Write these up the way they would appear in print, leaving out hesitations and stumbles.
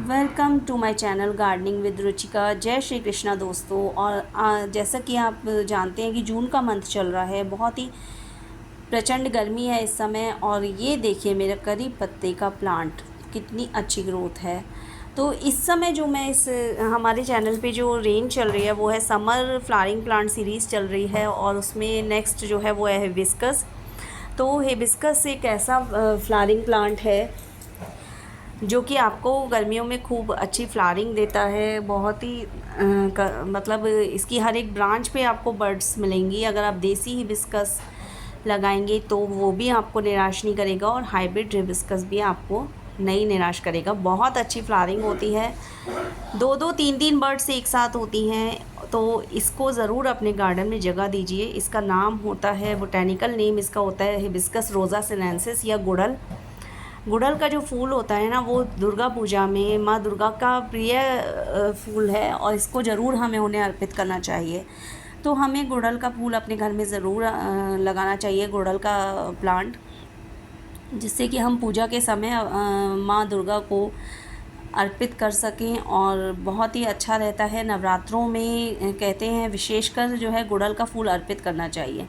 Welcome to my channel gardening with Ruchika. जय श्री कृष्णा दोस्तों। और जैसा कि आप जानते हैं कि जून का मंथ चल रहा है, बहुत ही प्रचंड गर्मी है इस समय। और ये देखिए मेरा करी पत्ते का प्लांट कितनी अच्छी ग्रोथ है। तो इस समय जो मैं इस हमारे चैनल पे जो रेंज चल रही है वो है समर फ्लावरिंग प्लांट सीरीज़ चल रही है, और उसमें नेक्स्ट जो है वो है हिबिस्कस। तो हिबिस्कस एक ऐसा फ्लावरिंग प्लांट है जो कि आपको गर्मियों में खूब अच्छी फ्लावरिंग देता है। बहुत ही मतलब इसकी हर एक ब्रांच पे आपको बर्ड्स मिलेंगी। अगर आप देसी हिबिस्कस लगाएंगे तो वो भी आपको निराश नहीं करेगा, और हाइब्रिड हिबिस्कस भी आपको नहीं निराश करेगा। बहुत अच्छी फ्लावरिंग होती है, दो दो तीन तीन बर्ड्स एक साथ होती हैं। तो इसको ज़रूर अपने गार्डन में जगह दीजिए। इसका नाम होता है, बोटेनिकल नेम इसका होता है हिबिस्कस रोज़ा सिनेंसिस या गुड़हल। गुड़हल का जो फूल होता है ना, वो दुर्गा पूजा में माँ दुर्गा का प्रिय फूल है, और इसको ज़रूर हमें उन्हें अर्पित करना चाहिए। तो हमें गुड़हल का फूल अपने घर में ज़रूर लगाना चाहिए, गुड़हल का प्लांट, जिससे कि हम पूजा के समय माँ दुर्गा को अर्पित कर सकें। और बहुत ही अच्छा रहता है। नवरात्रों में कहते हैं विशेषकर जो है गुड़हल का फूल अर्पित करना चाहिए।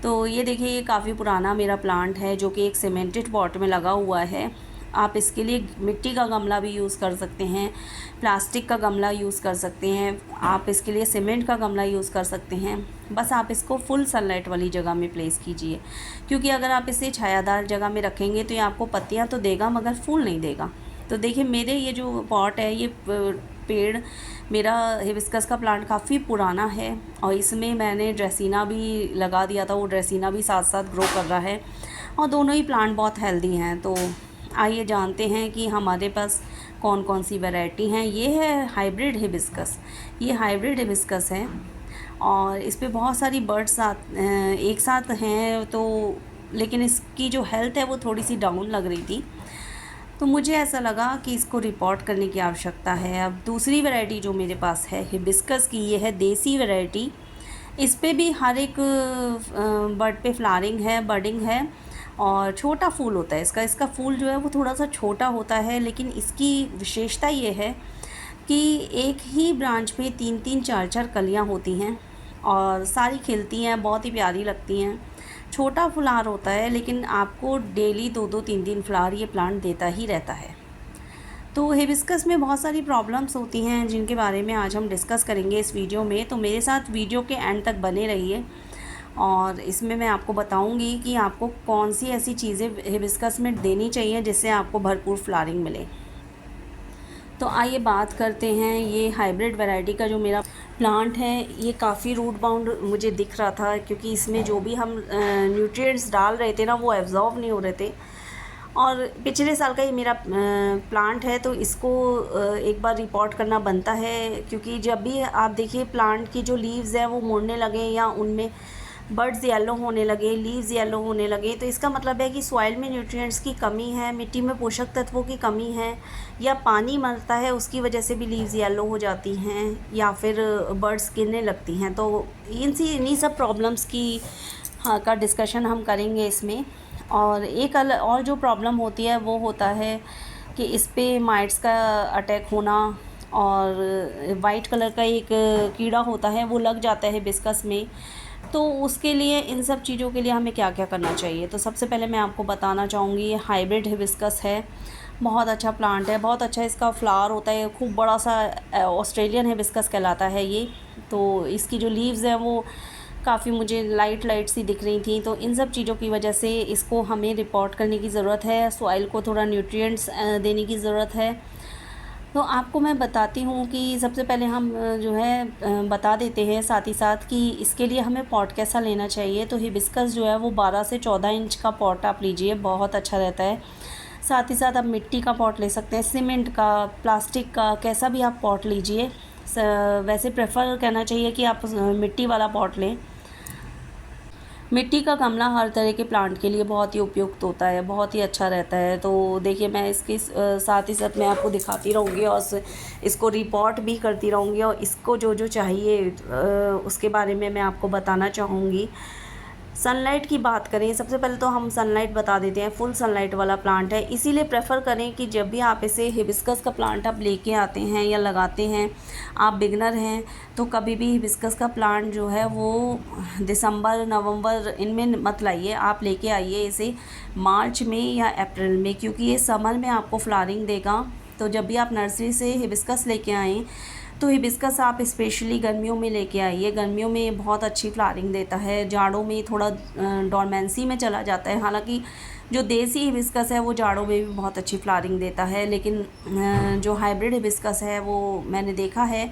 तो ये देखिए, ये काफ़ी पुराना मेरा प्लांट है जो कि एक सीमेंटेड पॉट में लगा हुआ है। आप इसके लिए मिट्टी का गमला भी यूज़ कर सकते हैं, प्लास्टिक का गमला यूज़ कर सकते हैं, आप इसके लिए सीमेंट का गमला यूज़ कर सकते हैं। बस आप इसको फुल सनलाइट वाली जगह में प्लेस कीजिए, क्योंकि अगर आप इसे छायादार जगह में रखेंगे तो ये आपको पत्तियाँ तो देगा मगर फूल नहीं देगा। तो देखिए मेरे ये जो पॉट है, ये पेड़ मेरा हिबिस्कस का प्लांट काफ़ी पुराना है, और इसमें मैंने ड्रेसिना भी लगा दिया था। वो ड्रेसिना भी साथ साथ ग्रो कर रहा है, और दोनों ही प्लांट बहुत हेल्दी हैं। तो आइए जानते हैं कि हमारे पास कौन कौन सी वैरायटी हैं। ये है हाइब्रिड हिबिस्कस। ये हाइब्रिड हिबिस्कस है, और इस पे बहुत सारी बर्ड्स एक साथ हैं। तो लेकिन इसकी जो हेल्थ है वो थोड़ी सी डाउन लग रही थी, तो मुझे ऐसा लगा कि इसको रिपोर्ट करने की आवश्यकता है। अब दूसरी वैरायटी जो मेरे पास है हिबिस्कस की, ये है देसी वैरायटी। इस पे भी हर एक बर्ड पे फ्लावरिंग है, बर्डिंग है, और छोटा फूल होता है इसका फूल जो है वो थोड़ा सा छोटा होता है। लेकिन इसकी विशेषता ये है कि एक ही ब्रांच पे तीन तीन चार चार कलियाँ होती हैं, और सारी खिलती हैं, बहुत ही प्यारी लगती हैं। छोटा फ्लावर होता है, लेकिन आपको डेली दो दो तीन तीन फ्लावर ये प्लांट देता ही रहता है। तो हिबिस्कस में बहुत सारी प्रॉब्लम्स होती हैं जिनके बारे में आज हम डिस्कस करेंगे इस वीडियो में। तो मेरे साथ वीडियो के एंड तक बने रहिए, और इसमें मैं आपको बताऊंगी कि आपको कौन सी ऐसी चीज़ें हिबिस्कस में देनी चाहिए जिससे आपको भरपूर फ्लावरिंग मिले। तो आइए बात करते हैं। ये हाइब्रिड वैरायटी का जो मेरा प्लांट है, ये काफ़ी रूट बाउंड मुझे दिख रहा था, क्योंकि इसमें जो भी हम न्यूट्रिएंट्स डाल रहे थे ना, वो एब्जॉर्ब नहीं हो रहे थे। और पिछले साल का ये मेरा प्लांट है, तो इसको एक बार रिपोर्ट करना बनता है, क्योंकि जब भी आप देखिए प्लांट की जो लीव्स है वो मुड़ने लगे, या उनमें बर्ड्स येलो होने लगे, लीव्स येलो होने लगे, तो इसका मतलब है कि सॉइल में न्यूट्रिएंट्स की कमी है, मिट्टी में पोषक तत्वों की कमी है, या पानी मरता है उसकी वजह से भी लीव्स येलो हो जाती हैं, या फिर बर्ड्स गिरने लगती हैं। तो इन्हीं सब प्रॉब्लम्स की का डिस्कशन हम करेंगे इसमें। और एक और जो प्रॉब्लम होती है वो होता है कि इस पे माइट्स का अटैक होना, और वाइट कलर का एक कीड़ा होता है वो लग जाता है हिबिस्कस में। तो उसके लिए, इन सब चीज़ों के लिए हमें क्या क्या करना चाहिए। तो सबसे पहले मैं आपको बताना चाहूँगी, ये हाइब्रिड हिबिस्कस है, बहुत अच्छा प्लांट है, बहुत अच्छा इसका फ्लावर होता है, खूब बड़ा सा ऑस्ट्रेलियन हिबिस्कस कहलाता है ये। तो इसकी जो लीव्स हैं वो काफ़ी मुझे लाइट सी दिख रही थी। तो इन सब चीज़ों की वजह से इसको हमें रिपोर्ट करने की ज़रूरत है, सॉइल को थोड़ा न्यूट्रिएंट्स देने की ज़रूरत है। तो आपको मैं बताती हूँ कि सबसे पहले हम जो है बता देते हैं साथ ही साथ कि इसके लिए हमें पॉट कैसा लेना चाहिए। तो हिबिस्कस जो है वो 12 से 14 इंच का पॉट आप लीजिए, बहुत अच्छा रहता है। साथ ही साथ आप मिट्टी का पॉट ले सकते हैं, सीमेंट का, प्लास्टिक का, कैसा भी आप पॉट लीजिए। वैसे प्रेफर करना चाहिए कि आप मिट्टी वाला पॉट लें। मिट्टी का गमला हर तरह के प्लांट के लिए बहुत ही उपयुक्त होता है, बहुत ही अच्छा रहता है। तो देखिए मैं इसके साथ ही साथ मैं आपको दिखाती रहूँगी, और इसको रिपोर्ट भी करती रहूँगी, और इसको जो जो चाहिए उसके बारे में मैं आपको बताना चाहूँगी। सनलाइट की बात करें, सबसे पहले तो हम सनलाइट बता देते हैं। फुल सनलाइट वाला प्लांट है, इसीलिए प्रेफर करें कि जब भी आप इसे हिबिस्कस का प्लांट आप लेके आते हैं या लगाते हैं, आप बिगनर हैं तो कभी भी हिबिस्कस का प्लांट जो है वो दिसंबर नवंबर इनमें मत लाइए। आप लेके आइए इसे मार्च में या अप्रैल में, क्योंकि ये समर में आपको फ्लावरिंग देगा। तो जब भी आप नर्सरी से हिबिस्कस लेके आएँ तो हिबिस्कस आप स्पेशली गर्मियों में लेके आइए। गर्मियों में बहुत अच्छी फ्लावरिंग देता है, जाड़ों में थोड़ा डॉर्मेंसी में चला जाता है। हालांकि जो देसी हिबिस्कस है वो जाड़ों में भी बहुत अच्छी फ्लावरिंग देता है, लेकिन जो हाइब्रिड हिबिस्कस है वो मैंने देखा है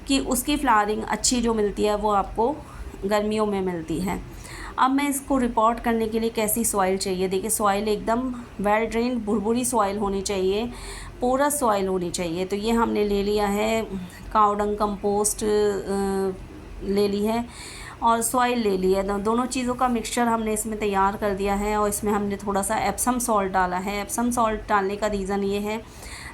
कि उसकी फ्लावरिंग अच्छी जो मिलती है वो आपको गर्मियों में मिलती है। अब मैं इसको रिपोर्ट करने के लिए कैसी सॉइल चाहिए, देखिए सॉइल एकदम वेल ड्रेन्ड भुरभुरी सॉइल होनी चाहिए, पोरस सॉइल होनी चाहिए। तो ये हमने ले लिया है काउडंग कंपोस्ट ले ली है और सॉइल ले ली है। दोनों चीज़ों का मिक्सचर हमने इसमें तैयार कर दिया है और इसमें हमने थोड़ा सा एप्सम सॉल्ट डाला है। एप्सम सॉल्ट डालने का रीज़न ये है,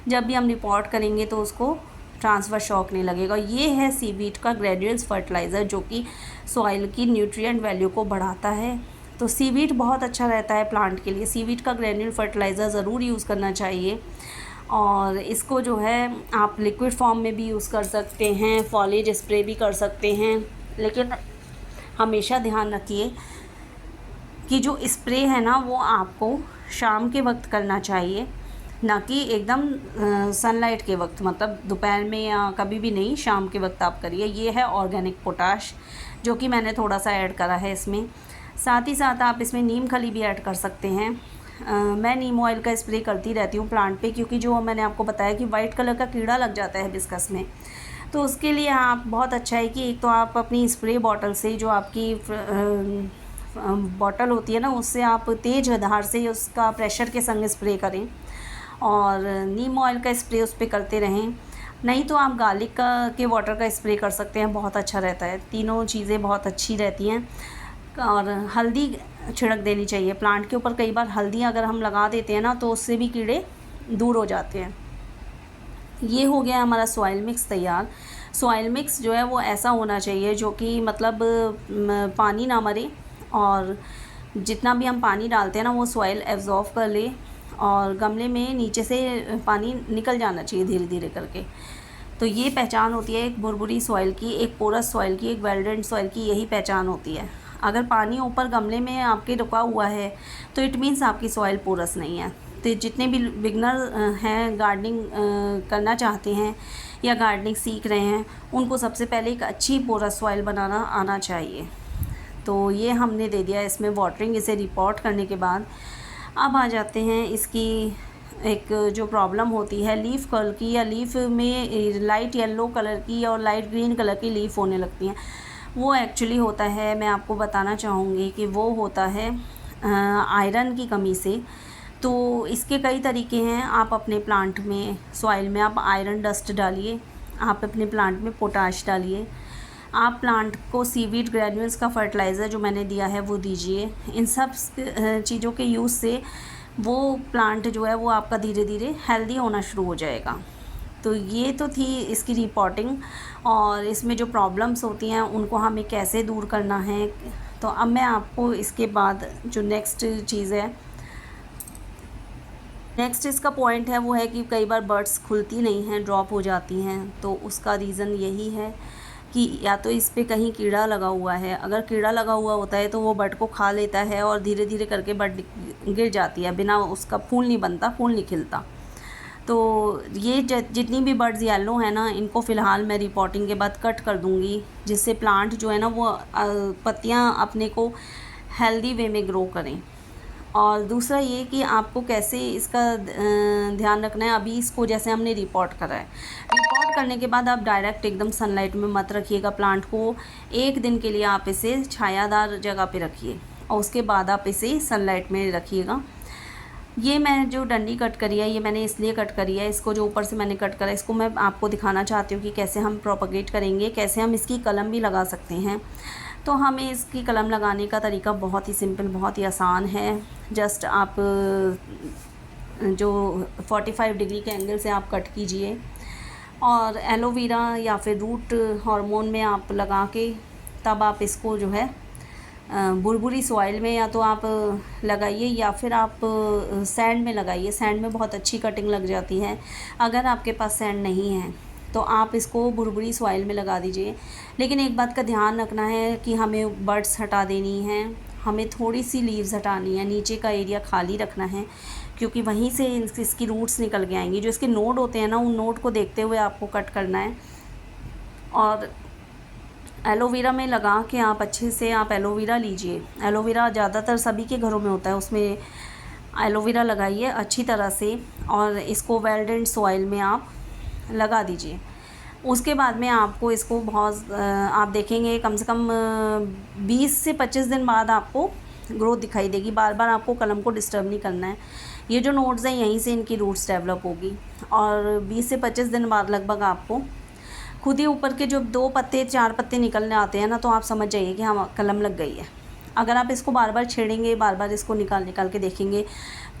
जब भी हम रिपोर्ट करेंगे तो उसको ट्रांसफ़र शॉक नहीं लगेगा। ये है सीवीड का ग्रेन्यूल्स फर्टिलाइज़र जो कि सॉइल की न्यूट्रिएंट वैल्यू को बढ़ाता है। तो सीवीड बहुत अच्छा रहता है प्लांट के लिए। सीवीड का ग्रेन्यूल फर्टिलाइज़र ज़रूर यूज़ करना चाहिए और इसको जो है आप लिक्विड फॉर्म में भी यूज़ कर सकते हैं, फॉलेज स्प्रे भी कर सकते हैं। लेकिन हमेशा ध्यान रखिए कि जो स्प्रे है ना वो आपको शाम के वक्त करना चाहिए, ना कि एकदम सनलाइट के वक्त, मतलब दोपहर में या कभी भी नहीं, शाम के वक्त आप करिए। ये है ऑर्गेनिक पोटाश जो कि मैंने थोड़ा सा ऐड करा है इसमें। साथ ही साथ आप इसमें नीम खली भी ऐड कर सकते हैं। मैं नीम ऑयल का स्प्रे करती रहती हूँ प्लांट पे, क्योंकि जो मैंने आपको बताया कि वाइट कलर का कीड़ा लग जाता है हिबिस्कस में, तो उसके लिए आप बहुत अच्छा है कि एक तो आप अपनी स्प्रे बॉटल से, जो आपकी बॉटल होती है ना, उससे आप तेज़ धार से उसका प्रेशर के संग स्प्रे करें और नीम ऑयल का स्प्रे उस पर करते रहें। नहीं तो आप गार्लिक के वाटर का स्प्रे कर सकते हैं, बहुत अच्छा रहता है। तीनों चीज़ें बहुत अच्छी रहती हैं। और हल्दी छिड़क देनी चाहिए प्लांट के ऊपर। कई बार हल्दी अगर हम लगा देते हैं ना तो उससे भी कीड़े दूर हो जाते हैं। ये हो गया हमारा सॉइल मिक्स तैयार। सॉइल मिक्स जो है वो ऐसा होना चाहिए जो कि मतलब पानी ना मरे और जितना भी हम पानी डालते हैं ना वो सॉइल एब्जॉर्ब कर ले और गमले में नीचे से पानी निकल जाना चाहिए धीरे धीरे करके। तो ये पहचान होती है एक भुरभुरी सॉइल की, एक पोरस सॉइल की, एक वेल ड्रेन्ड सॉइल की, यही पहचान होती है। अगर पानी ऊपर गमले में आपके रुका हुआ है तो इट मीन्स आपकी सॉइल पोरस नहीं है। तो जितने भी बिगनर हैं, गार्डनिंग करना चाहते हैं या गार्डनिंग सीख रहे हैं, उनको सबसे पहले एक अच्छी पोरस सॉइल बनाना आना चाहिए। तो ये हमने दे दिया इसमें वाटरिंग, इसे रिपोर्ट करने के बाद। अब आ जाते हैं इसकी एक जो प्रॉब्लम होती है लीफ कर्ल की, या लीफ में लाइट येलो कलर की और लाइट ग्रीन कलर की लीफ होने लगती हैं। वो एक्चुअली होता है, मैं आपको बताना चाहूँगी कि वो होता है आयरन की कमी से। तो इसके कई तरीके हैं। आप अपने प्लांट में सॉइल में आप आयरन डस्ट डालिए, आप अपने प्लांट में पोटाश डालिए, आप प्लांट को सीवीड ग्रैन्यूल्स का फर्टिलाइज़र जो मैंने दिया है वो दीजिए। इन सब चीज़ों के यूज़ से वो प्लांट जो है वो आपका धीरे धीरे हेल्दी होना शुरू हो जाएगा। तो ये तो थी इसकी रिपोर्टिंग और इसमें जो प्रॉब्लम्स होती हैं उनको हमें कैसे दूर करना है। तो अब मैं आपको इसके बाद जो नेक्स्ट चीज़ है, नेक्स्ट इसका पॉइंट है वो है कि कई बार बर्ड्स खुलती नहीं हैं, ड्रॉप हो जाती हैं। तो उसका रीज़न यही है कि या तो इस पे कहीं कीड़ा लगा हुआ है। अगर कीड़ा लगा हुआ होता है तो वो बड को खा लेता है और धीरे धीरे करके बड गिर जाती है, बिना उसका फूल नहीं बनता, फूल नहीं खिलता। तो ये जितनी भी बर्ड्स येलो हैं ना, इनको फ़िलहाल मैं रिपोर्टिंग के बाद कट कर दूँगी, जिससे प्लांट जो है ना वो पत्तियाँ अपने को हेल्दी वे में ग्रो करें। और दूसरा ये कि आपको कैसे इसका ध्यान रखना है। अभी इसको जैसे हमने रिपोर्ट करा है, रिपोर्ट करने के बाद आप डायरेक्ट एकदम सनलाइट में मत रखिएगा प्लांट को। एक दिन के लिए आप इसे छायादार जगह पे रखिए और उसके बाद आप इसे सनलाइट में रखिएगा। ये मैं जो डंडी कट करी है, ये मैंने इसलिए कट करी है, इसको जो ऊपर से मैंने कट करा है इसको मैं आपको दिखाना चाहती हूँ कि कैसे हम प्रोपगेट करेंगे, कैसे हम इसकी कलम भी लगा सकते हैं। तो हमें इसकी कलम लगाने का तरीका बहुत ही सिंपल, बहुत ही आसान है। जस्ट आप जो 45 डिग्री के एंगल से आप कट कीजिए और एलोवेरा या फिर रूट हार्मोन में आप लगा के तब आप इसको जो है बुरबुरी सॉइल में या तो आप लगाइए या फिर आप सैंड में लगाइए। सैंड में बहुत अच्छी कटिंग लग जाती है। अगर आपके पास सैंड नहीं है तो आप इसको बुरबुरी सॉइल में लगा दीजिए। लेकिन एक बात का ध्यान रखना है कि हमें बड्स हटा देनी है, हमें थोड़ी सी लीव्स हटानी है, नीचे का एरिया खाली रखना है, क्योंकि वहीं से इसकी रूट्स निकल के आएंगी। जो इसके नोड होते हैं ना, उन नोड को देखते हुए आपको कट करना है। और एलोवेरा में लगा के आप अच्छे से आप एलोवेरा लीजिए। एलोवेरा ज़्यादातर सभी के घरों में होता है, उसमें एलोवेरा लगाइए अच्छी तरह से और इसको वेल ड्रेन्ड सॉइल में आप लगा दीजिए। उसके बाद में आपको इसको बहुत आप देखेंगे कम से कम 20 से 25 दिन बाद आपको ग्रोथ दिखाई देगी। बार बार आपको कलम को डिस्टर्ब नहीं करना है। ये जो नोड्स हैं यहीं से इनकी रूट्स डेवलप होगी और 20 से 25 दिन बाद लगभग आपको खुद ही ऊपर के जो 2 पत्ते 4 पत्ते निकलने आते हैं ना, तो आप समझ जाइए कि हाँ कलम लग गई है। अगर आप इसको बार बार छेड़ेंगे, बार बार इसको निकाल के देखेंगे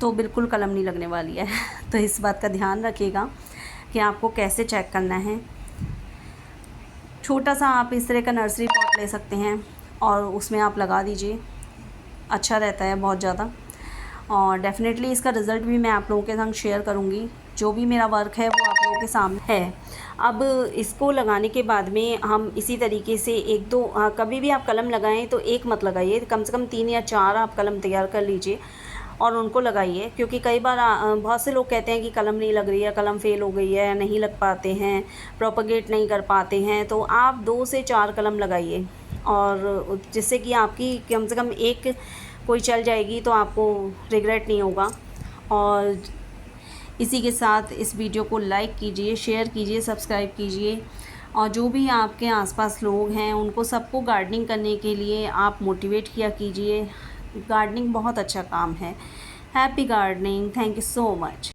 तो बिल्कुल कलम नहीं लगने वाली है। तो इस बात का ध्यान रखिएगा कि आपको कैसे चेक करना है। छोटा सा आप इस तरह का नर्सरी पॉट ले सकते हैं और उसमें आप लगा दीजिए, अच्छा रहता है बहुत ज़्यादा। और डेफ़िनेटली इसका रिज़ल्ट भी मैं आप लोगों के संग शेयर करूँगी। जो भी मेरा वर्क है वो आप लोगों के सामने है। अब इसको लगाने के बाद में हम इसी तरीके से 1-2 कभी भी आप कलम लगाएं तो एक मत लगाइए, कम से कम 3 या 4 आप कलम तैयार कर लीजिए और उनको लगाइए। क्योंकि कई बार बहुत से लोग कहते हैं कि कलम नहीं लग रही है, कलम फ़ेल हो गई है, नहीं लग पाते हैं, प्रोपगेट नहीं कर पाते हैं। तो आप 2 से 4 कलम लगाइए और जिससे कि आपकी कम से कम एक कोई चल जाएगी तो आपको रिग्रेट नहीं होगा। और इसी के साथ इस वीडियो को लाइक कीजिए, शेयर कीजिए, सब्सक्राइब कीजिए और जो भी आपके आसपास लोग हैं उनको सबको गार्डनिंग करने के लिए आप मोटिवेट किया कीजिए। गार्डनिंग बहुत अच्छा काम है। Happy gardening. Thank you so much.